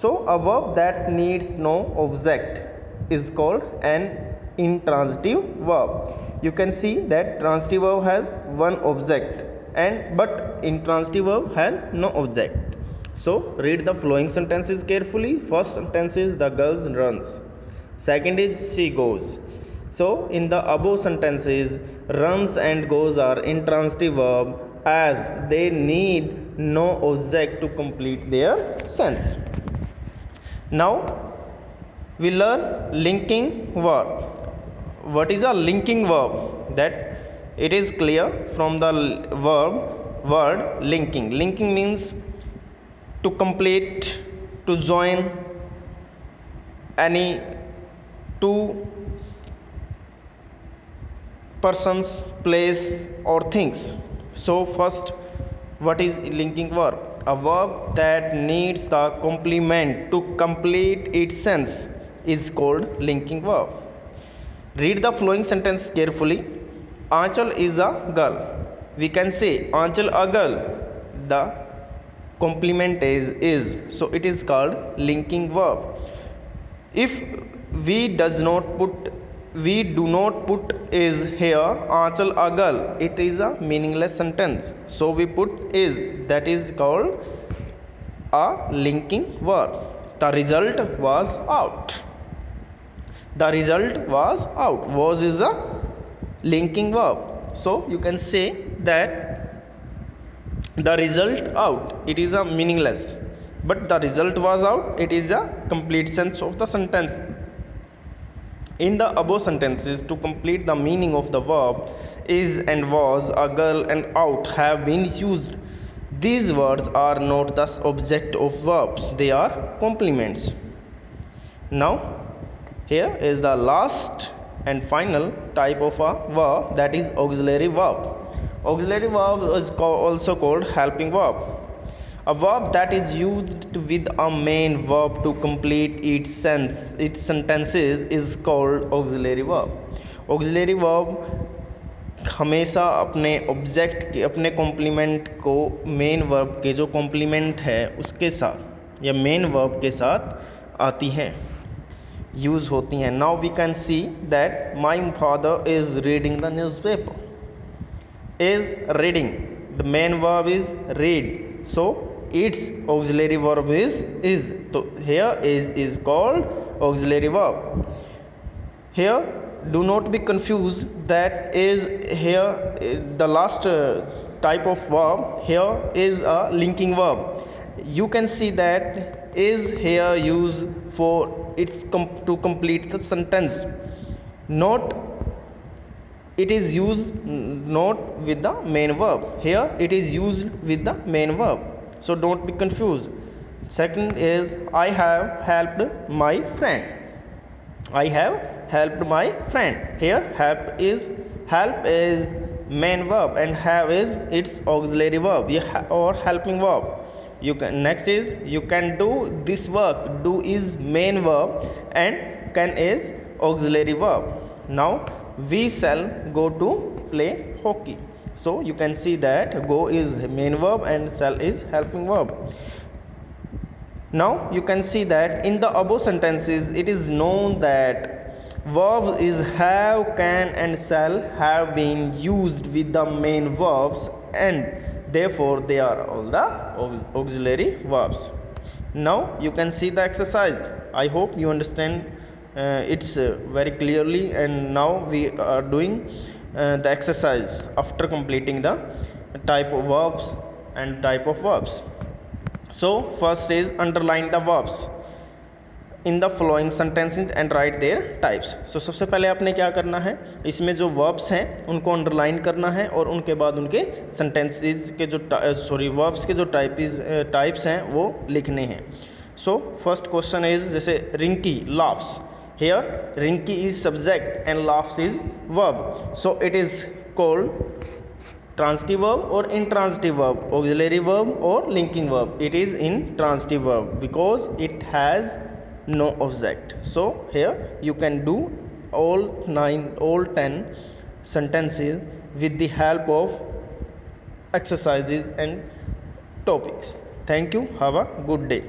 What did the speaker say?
So a verb that needs no object is called an intransitive verb. You can see that transitive verb has one object but intransitive verb has no object. So read the following sentences carefully. First sentence is the girl runs. Second is she goes. So in the above sentences, runs and goes are intransitive verb as they need no object to complete their sense. Now we learn linking verb. What is a linking verb? That it is clear from the word linking. Linking means to complete, to join any two persons, place or things. So first, what is linking verb? A verb that needs the complement to complete its sense is called linking verb. Read the following sentence carefully. Aanchal is a girl. We can say Aanchal a girl. The complement is. So it is called linking verb. If we do not put is here, Aanchal a girl, it is a meaningless sentence. So we put is, that is called a linking verb. The result was out. The result was out. Was is a linking verb. So you can say that the result out, it is a meaningless, but the result was out, it is a complete sense of the sentence. In the above sentences, to complete the meaning of the verb is and was, a girl and out have been used. These words are not the object of verbs, they are complements. Now here is the last and final type of a verb, that is auxiliary verb. Auxiliary verb is also called helping verb. A verb that is used with a main verb to complete its sentences is called auxiliary verb. Auxiliary verb हमेशा अपने object के, अपने complement को main verb के जो complement है उसके साथ या मेन वर्ब के साथ आती हैं, यूज़ होती हैं. Now we can see that my father is reading the newspaper. Is reading, the main verb is read, so its auxiliary verb is. So here is called auxiliary verb. Here do not be confused that is here the last type of verb here is a linking verb. You can see that is here used for its to complete the sentence, not it is used not with the main verb. Here it is used with the main verb. So don't be confused. Second is I have helped my friend. I have helped my friend. Here help is main verb and have is its auxiliary verb or helping verb. You can next is you can do this work. Do is main verb and can is auxiliary verb. Now we shall go to play hockey. So you can see that go is main verb and shall is helping verb. Now you can see that in the above sentences it is known that verbs is have, can and shall have been used with the main verbs and therefore they are all the auxiliary verbs. Now you can see the exercise. I hope you understand it's very clearly, and now we are doing the exercise after completing the type of verbs and type of verbs. So first is underline the verbs in the following sentences and write their types. So सबसे पहले आपने क्या करना है, इसमें जो verbs हैं उनको अंडरलाइन करना है और उनके बाद उनके sentences के जो verbs के जो types हैं वो लिखने हैं. So first question is जैसे Rinky laughs. Here Rinky is subject and laughs is verb. So it is called transitive verb or intransitive verb, auxiliary verb or linking verb. It is intransitive verb because it has no object. So here you can do all 10 sentences with the help of exercises and topics. Thank you. Have a good day.